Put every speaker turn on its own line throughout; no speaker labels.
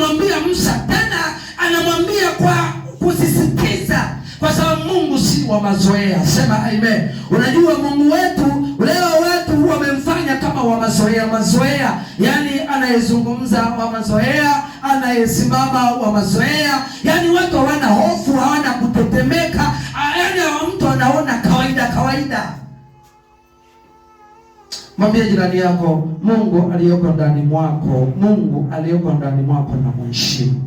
anamwambia Musa, tena anamwambia kwa kusisitiza, kwa sababu Mungu si wa mazoea. Sema amen. Unajua Mungu wetu leo watu wamemfanya kama wa mazoea, yani anayezungumza wa mazoea, anayesimama wa mazoea, yani watu hawana hofu, hawana kutetemeka, yani mtu anaona kawaida. Mwambie jirani yako, Mungu aliyoko ndani mwako, Mungu aliyoko ndani mwako na mheshimu.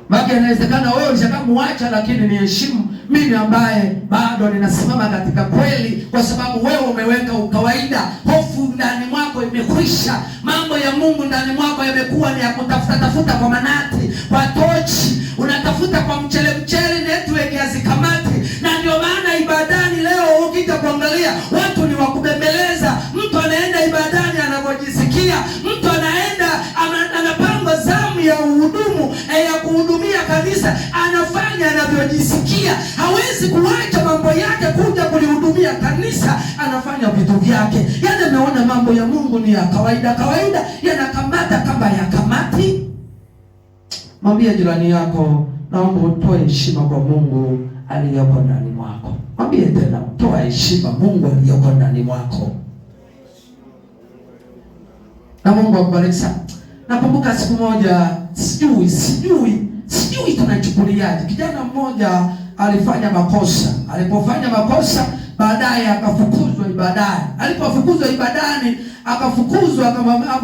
Baki inawezekana wewe ulishakamwacha, lakini ni heshimu mimi ambaye bado ninasimama katika kweli, kwa sababu wewe umeweka ukawaida. Hofu ndani mwako imekwisha. Mambo ya Mungu ndani mwako yamekuwa ni ya kutafuta kwa manati, kwa tochi, unatafuta kwa mchele network ya zikamati. Na ndio maana ibadani leo ukija kuangalia watu ni wakubembeleza. Mtu anaenda ibadani anavyojisikia, mtu anaenda anapanga zamu ya uhudumu ya kuhudumia kanisa, anafanya anavyojisikia. Hawezi kuacha mambo yake kuja kulihudumia kanisa, anafanya vitu vyake. Yaani ameona mambo ya Mungu ni ya kawaida, yanakamata kama ya kamati. Mwambie jirani yako, naomba utoe heshima kwa Mungu aliyoko ndani mwako. Mwambie tena, toa heshima Mungu aliyoko ndani mwako. Na Mungu akubariki sana. Nakumbuka siku moja, sijui tunachukuliaje. Kijana mmoja alifanya makosa. Alipofanya makosa, baadaye akafukuzwa ibadani. Alipofukuzwa ibadani,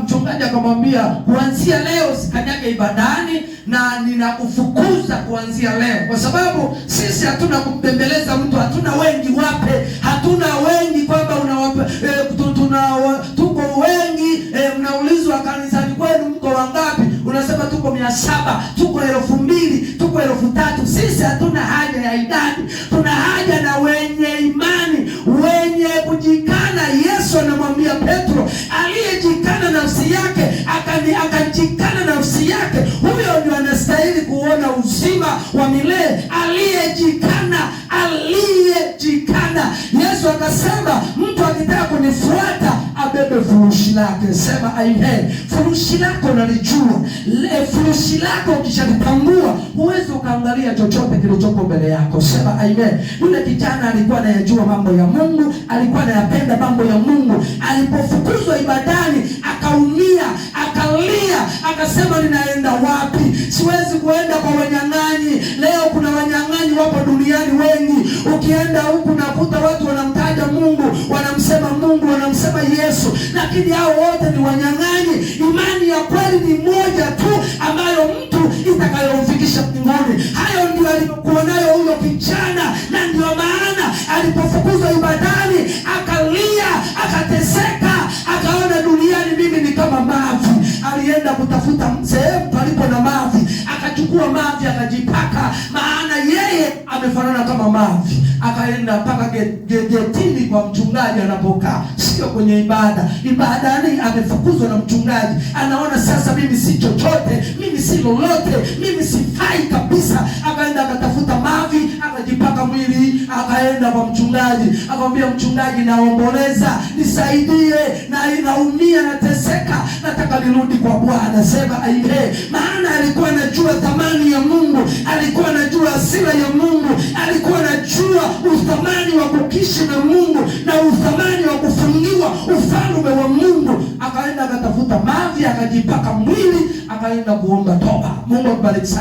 mchungaji akamwambia, kuanzia leo sikanyage ibadani na ninakufukuza kuanzia leo. Kwa sababu sisi hatuna kumbembeleza mtu, hatuna wengi wape, hatuna wengi kwamba tuko wengi. Mnaulizwa kanisani kwenu mko wangapi? Unasema tuko 700, tuko 2000, tuko 3000. Sisi hatuna haja ya idadi, tuna haja na wenye imani, wenye kujikana. Yesu anamwambia Petro, aliyejikana nafsi yake, akajikana nafsi yake, huyo ndio anastahili kuona uzima wa milele. Aliyejikana. Yesu akasema, mtu akitaka kunifuata abebe furushi lake. Sema amen. Furushi lako nalijua. Furushi lako ukishatambua, huwezi ukaangalia chochote kilichoko mbele yako. Sema amen. Yule kijana alikuwa anayajua mambo ya Mungu, alikuwa anayapenda mambo ya Mungu. Alipofukuzwa ibadani, akaumia, akalia, akasema, ninaenda wapi? Siwezi kuenda kwa wanyang'anyi. Leo kuna wanyang'anyi wapo duniani wengi. Ukienda huku nakuta watu wanamtaja Mungu, wanamsema Mungu, wanamsema Yesu, lakini hao wote ni wanyang'anyi. Imani ya kweli ni moja tu ambayo mtu itakayomfikisha mbinguni. Hayo ndio alikuwa nayo huyo kijana, na ndio maana alipofukuzwa ibadani akalia, akateseka, akaona duniani mimi ni kama mavi. Alienda kutafuta sehemu palipo na mavi, akachukua mavi akajipaka, maana yeye amefanana kama mavi. Akaenda mpaka getini kwa mchungaji anapokaa, sio kwenye ibada. Ibadani amefukuzwa na mchungaji, anaona sasa mimi si chochote, mimi si lolote, mimi sifai kabisa. Akaenda akatafuta mavi, akajipaka mwili, akaenda kwa mchungaji, akamwambia mchungaji, naomboleza, nisaidie, na inaumia, nateseka, nataka nirudi kwa Bwana. Sema amen. Maana alikuwa anajua thamani ya Mungu, alikuwa anajua hasira ya Mungu, alikuwa anajua uthamani wa kuishi na Mungu na uthamani wa kufungiwa ufalme wa Mungu. Akaenda akatafuta mavi, akajipaka mwili, akaenda kuomba toba. Mungu akubariki sana.